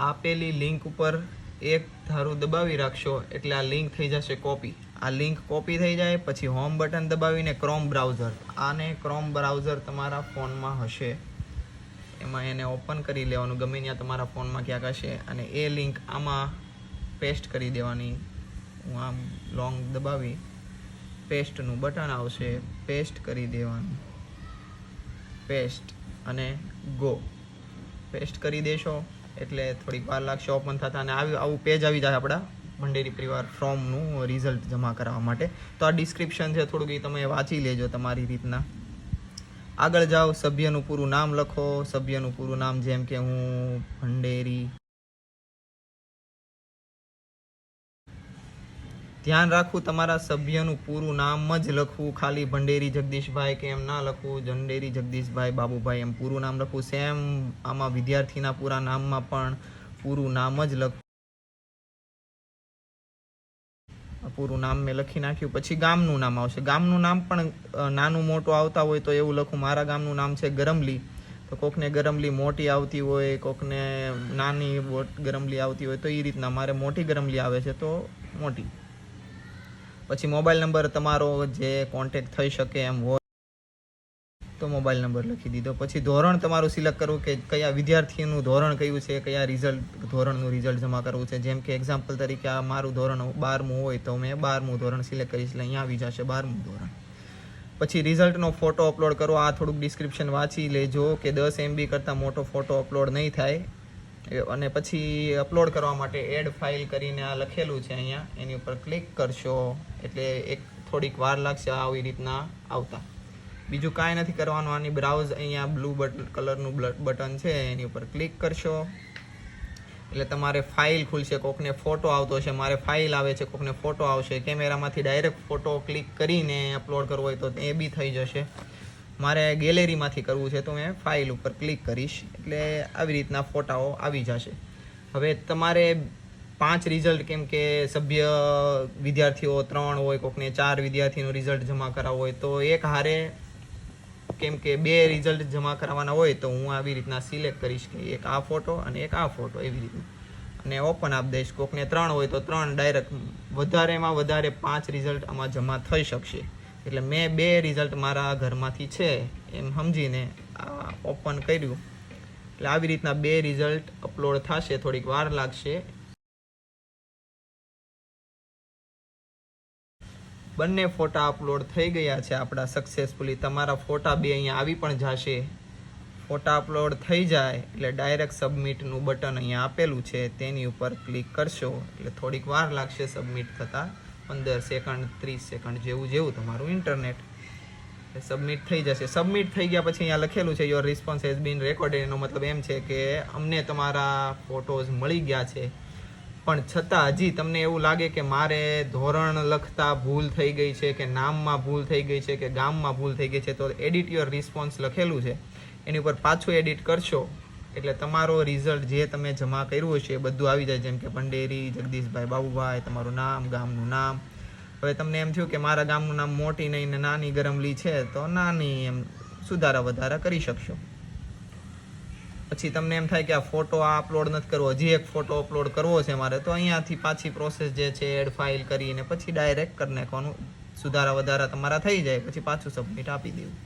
આપેલી લિંક ઉપર એક ધારું દબાવી રાખશો એટલે આ લિંક થઈ જશે કોપી. આ લિંક કોપી થઈ જાય પછી હોમ બટન દબાવીને ક્રોમ બ્રાઉઝર, આને ક્રોમ બ્રાઉઝર તમારા ફોનમાં હશે એમાં એને ઓપન કરી લેવાનું, ગમે ત્યાં તમારા ફોનમાં ક્યાંક હશે, અને એ લિંક આમાં પેસ્ટ કરી દેવાની. હું આમ લોંગ દબાવી પેસ્ટનું બટન આવશે, પેસ્ટ કરી દેવાનું, પેસ્ટ અને ગો. પેસ્ટ કરી દેશો એટલે થોડીક વાર લાગશે ઓપન થતા, અને આવું પેજ આવી જાય આપણા ભંડેરી પરિવાર ફોર્મનું રિઝલ્ટ જમા કરાવવા માટે. તો આ ડિસ્ક્રિપ્શન છે થોડુંક, એ તમે વાંચી લેજો તમારી રીતના. આગળ જાઓ, સભ્યનું પૂરું નામ લખો. સભ્યનું પૂરું નામ જેમ કે હું ભંડેરી, ધ્યાન રાખવું તમારા સભ્યનું પૂરું નામ જ લખવું, ખાલી ભંડેરી જગદીશભાઈ કે એમ ના લખવું, ભંડેરી જગદીશભાઈ બાબુભાઈ એમ પૂરું નામ લખવું. સેમ આમાં વિદ્યાર્થીના પૂરા નામમાં પણ પૂરું નામ જ લખવું. પૂરું નામ મેં લખી નાખ્યું. પછી ગામનું નામ આવશે. ગામનું નામ પણ નાનું મોટું આવતા હોય તો એવું લખું. મારા ગામનું નામ છે ગરમલી, તો કોકને ગરમલી મોટી આવતી હોય, કોકને નાની ગરમલી આવતી હોય, તો એ રીતના મારે મોટી ગરમલી આવે છે તો મોટી. પછી મોબાઈલ નંબર તમારો જે કોન્ટેક્ટ થઈ શકે એમ હોય તો મોબાઈલ નંબર લખી દીધો. પછી ધોરણ તમારું સિલેક્ટ કરવું કે કયા વિદ્યાર્થીનું ધોરણ કયું છે, કયા ધોરણનું રિઝલ્ટ જમા કરવું છે. જેમ કે એક્ઝામ્પલ તરીકે આ મારું ધોરણ 12મું હોય તો મેં 12મું ધોરણ સિલેક્ટ કરીશ એટલે અહીંયા આવી જશે 12મું ધોરણ. પછી રિઝલ્ટનો ફોટો અપલોડ કરો. આ થોડુંક ડિસ્ક્રિપ્શન વાંચી લેજો કે 10 MB કરતાં મોટો ફોટો અપલોડ નહીં થાય. અને પછી અપલોડ કરવા માટે એડ ફાઇલ કરીને આ લખેલું છે અહીંયા, એની ઉપર ક્લિક કરશો એટલે એક થોડીક વાર લાગશે આવી રીતના આવતા. બીજું કાંઈ નથી કરવાનું. આની બ્રાઉઝ અહીંયા બ્લુ કલરનું બટન છે એની ઉપર ક્લિક કરશો એટલે તમારે ફાઇલ ખુલશે. કોકને ફોટો આવતો હશે, મારે ફાઇલ આવે છે, કોકને ફોટો આવશે. કેમેરામાંથી ડાયરેક્ટ ફોટો ક્લિક કરીને અપલોડ કરવો હોય તો એ બી થઈ જશે. મારે ગેલેરીમાંથી કરવું છે તો મેં ફાઇલ ઉપર ક્લિક કરીશ એટલે આવી રીતના ફોટાઓ આવી જશે. હવે તમારે 5 રિઝલ્ટ, કેમ કે સભ્ય વિદ્યાર્થીઓ 3 હોય, કોકને 4 વિદ્યાર્થીનું રિઝલ્ટ જમા કરાવવું હોય તો એક હારે, કેમ કે 2 રિઝલ્ટ જમા કરાવવાના હોય તો હું આવી રીતના સિલેક્ટ કરીશ કે એક આ ફોટો અને એક આ ફોટો, એવી રીતના, અને ઓપન આપી દઈશ. કોકને 3 હોય તો 3 ડાયરેક્ટ, વધારેમાં વધારે 5 રિઝલ્ટ આમાં જમા થઈ શકશે. એટલે મેં 2 રિઝલ્ટ મારા ઘરમાંથી છે એમ સમજીને ઓપન કર્યું એટલે આવી રીતના 2 રિઝલ્ટ અપલોડ થશે. થોડીક વાર લાગશે. બંને ફોટા અપલોડ થઈ ગયા છે આપણા સક્સેસફુલી. તમારા ફોટા 2 અહીંયા આવી પણ જશે. ફોટા અપલોડ થઈ જાય એટલે ડાયરેક્ટ સબમિટનું બટન અહીંયા આપેલું છે તેની ઉપર ક્લિક કરશો એટલે થોડીક વાર લાગશે સબમિટ થતાં, 15 સેકન્ડ 30 સેકન્ડ જેવું તમારું ઇન્ટરનેટ સબમિટ થઈ જશે. સબમિટ થઈ ગયા પછી અહીંયા લખેલું છે your response has been recorded. એનો મતલબ એમ છે કે અમને તમારા ફોટોઝ મળી ગયા છે, પણ છતાં હજી તમને એવું લાગે કે મારે ધોરણ લખતા ભૂલ થઈ ગઈ છે, કે નામમાં ભૂલ થઈ ગઈ છે, કે ગામમાં ભૂલ થઈ ગઈ છે, તો એડિટ યોર રિસ્પોન્સ લખેલું છે એની ઉપર પાછું એડિટ કરશો એટલે તમારો રિઝલ્ટ જે તમે જમા કર્યું હશે એ બધું આવી જાય. જેમ કે ભંડેરી જગદીશભાઈ બાબુભાઈ, તમારું નામ, ગામનું નામ. હવે તમને એમ થયું કે મારા ગામનું નામ મોટી નહીં ને નાની ગરમલી છે તો નાની એમ સુધારા વધારા કરી શકશો. પછી તમને એમ થાય કે આ ફોટો અપલોડ નથી કરવો, હજી એક ફોટો અપલોડ કરવો છે મારે, તો અહીંયાથી પાછી પ્રોસેસ જે છે એડ ફાઇલ કરીને પછી ડાયરેક્ટ કરી નાખવાનું. સુધારા વધારા તમારા થઈ જાય પછી પાછું સબમિટ આપી દેવું.